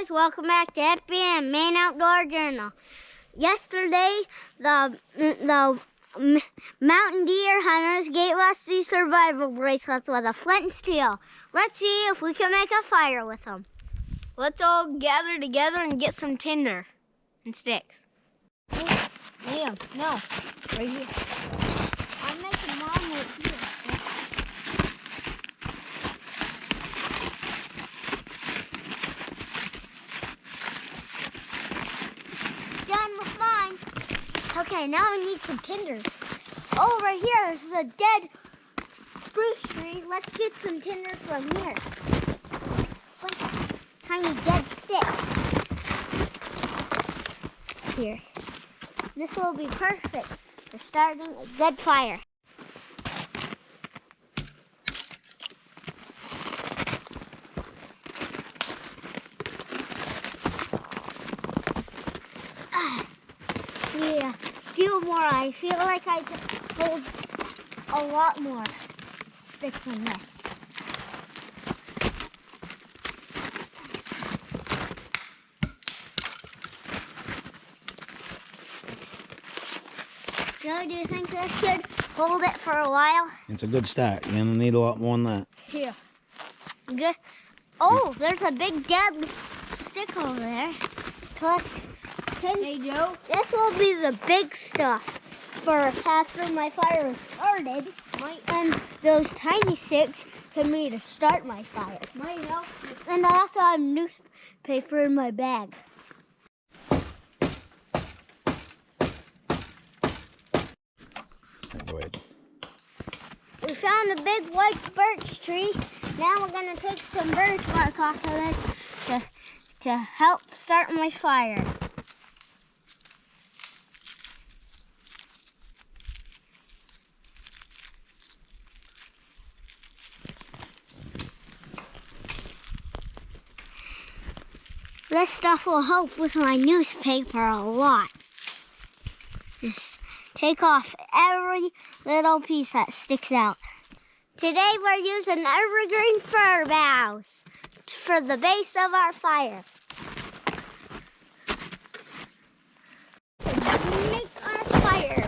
guys, welcome back to FBM Maine Outdoor Journal. Yesterday, the mountain deer hunters gave us these survival bracelets with a flint and steel. Let's see if we can make a fire with them. Let's all gather together and get some tinder and sticks. Hey, Liam, no, right here. I'm making mine right here. Done with mine. Okay, now we need some tinders. Oh, right here, there's a dead spruce tree. Let's get some tinder from here. Like tiny dead sticks. Here. This will be perfect for starting a good fire. Yeah, a few more. I feel like I could hold a lot more sticks than this. Joe, do you think this should hold it for a while? It's a good start. You're gonna need a lot more than that. Here. Good. Oh, there's a big dead stick over there. Hey, Joe. This will be the big stuff for after my fire is started. And those tiny sticks can be to start my fire. Might help. And I also have newspaper in my bag. Go ahead. We found a big white birch tree. Now we're gonna take some birch bark off of this to help start my fire. This stuff will help with my newspaper a lot. Just take off every little piece that sticks out. Today we're using evergreen fir boughs for the base of our fire. Make our fire.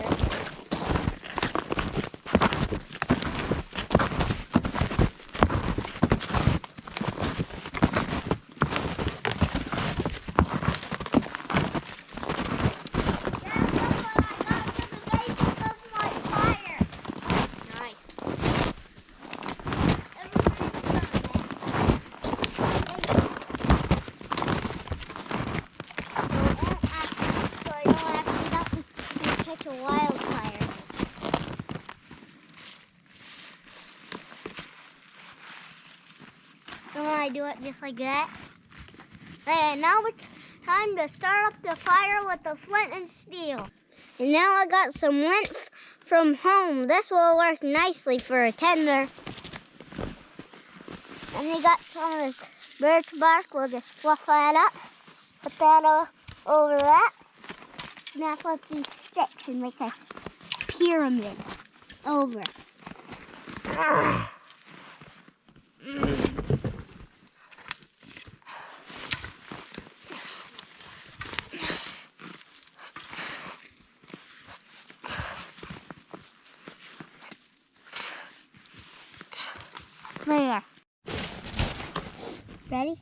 Wildfire. And when I do it just like that. And now it's time to start up the fire with the flint and steel. And now I got some lint from home. This will work nicely for a tinder. And we got some of the birch bark. We'll just fluff that up. Put that over that. Snap up these sticks and make a pyramid over. There. Ready?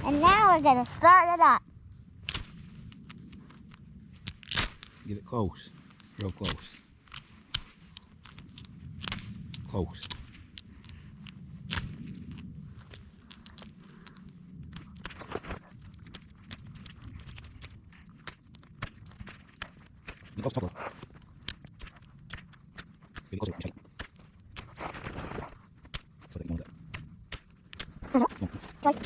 And now we're gonna start it up. Get it close. Real close. Close. Get close, couple. Get it closer. Check. So that you know that. Like.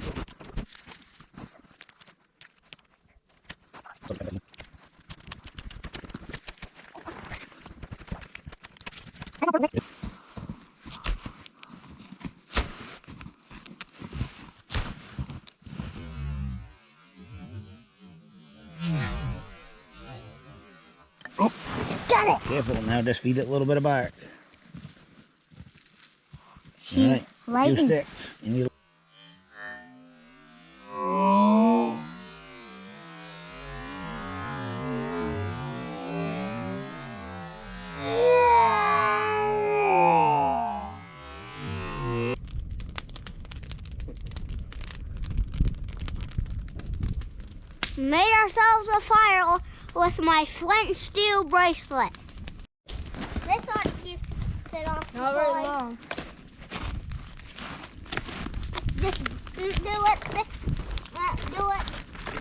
Oh. Got it. Careful now, just feed it a little bit of bark. All right, Lighten. two sticks. And you Made ourselves a fire with my flint and steel bracelet. This ought to keep it off the Not very fire. long. Just do it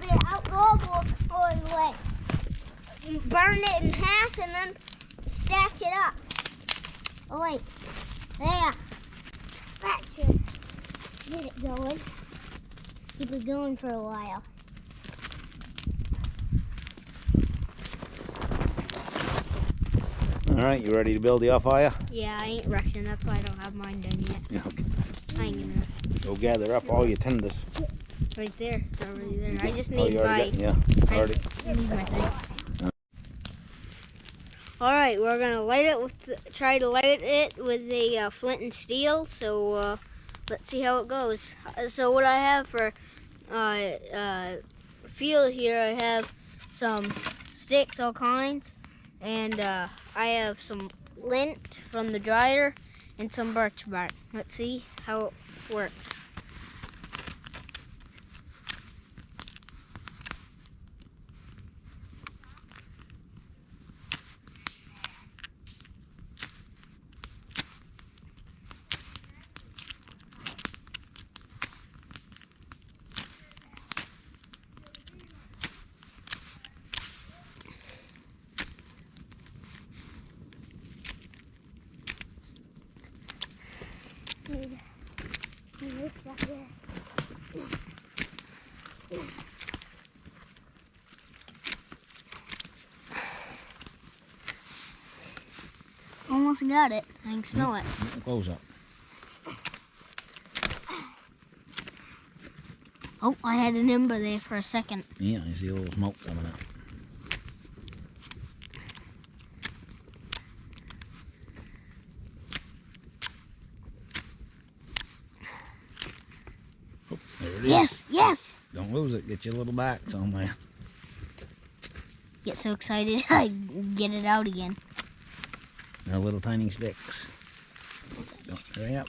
the outdoor way. Burn it in half and then stack it up. Oh wait, there. That should get it going. Keep it going for a while. All right, you ready to build the off fire? Yeah, I ain't rushing. That's why I don't have mine done yet. Yeah. Okay. I ain't gonna. Go gather up all your tenders. Right there. It's already there. I just Oh, need you my. already got, yeah. I Already. need my thing. All right, we're gonna light it with. Try to light it with a flint and steel. So let's see how it goes. So what I have for fuel here, I have some sticks, all kinds, and I have some lint from the dryer and some birch bark. Let's see how it works. Almost got it. I can smell it. Get the clothes up. Oh, I had an ember there for a second. Yeah, I see a little smoke coming up. Oh, there it is. Yes, yes. Don't lose it. Get your little back somewhere. Get so excited I get it out again. They're little tiny sticks. Don't hurry up.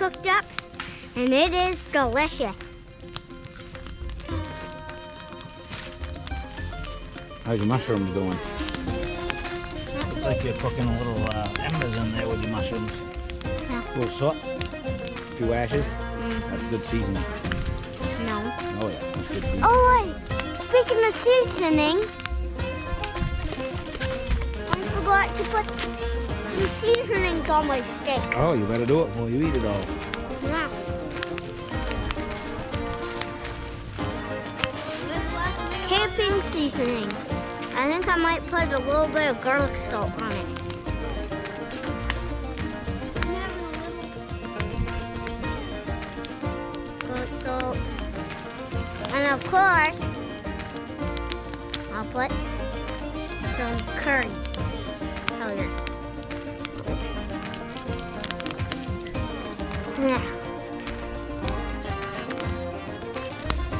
cooked up, and it is delicious. How's your mushrooms doing? Looks like you're cooking a little embers in there with your mushrooms. Yeah. A little salt, a few ashes. That's good seasoning. No. Oh yeah, that's good seasoning. Oh wait, speaking of seasoning, I forgot to put some seasonings on my steak. Oh, you better do it before you eat it all. Yeah. Camping seasoning. I think I might put a little bit of garlic salt on it. Garlic salt. And of course, I'll put some curry powder. Yeah.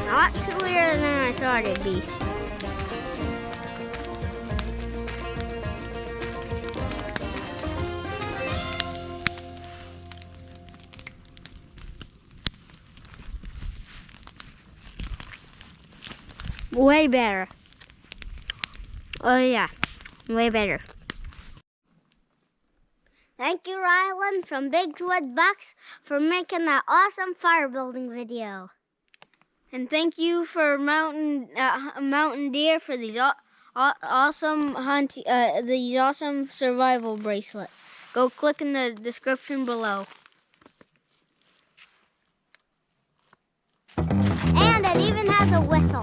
Not chewier than I thought it'd be. Way better. Oh yeah, way better. Thank you, Rylan from Bigwood Bucks, for making that awesome fire building video. And thank you for Mountain Deer for these awesome these awesome survival bracelets. Go click in the description below. And it even has a whistle.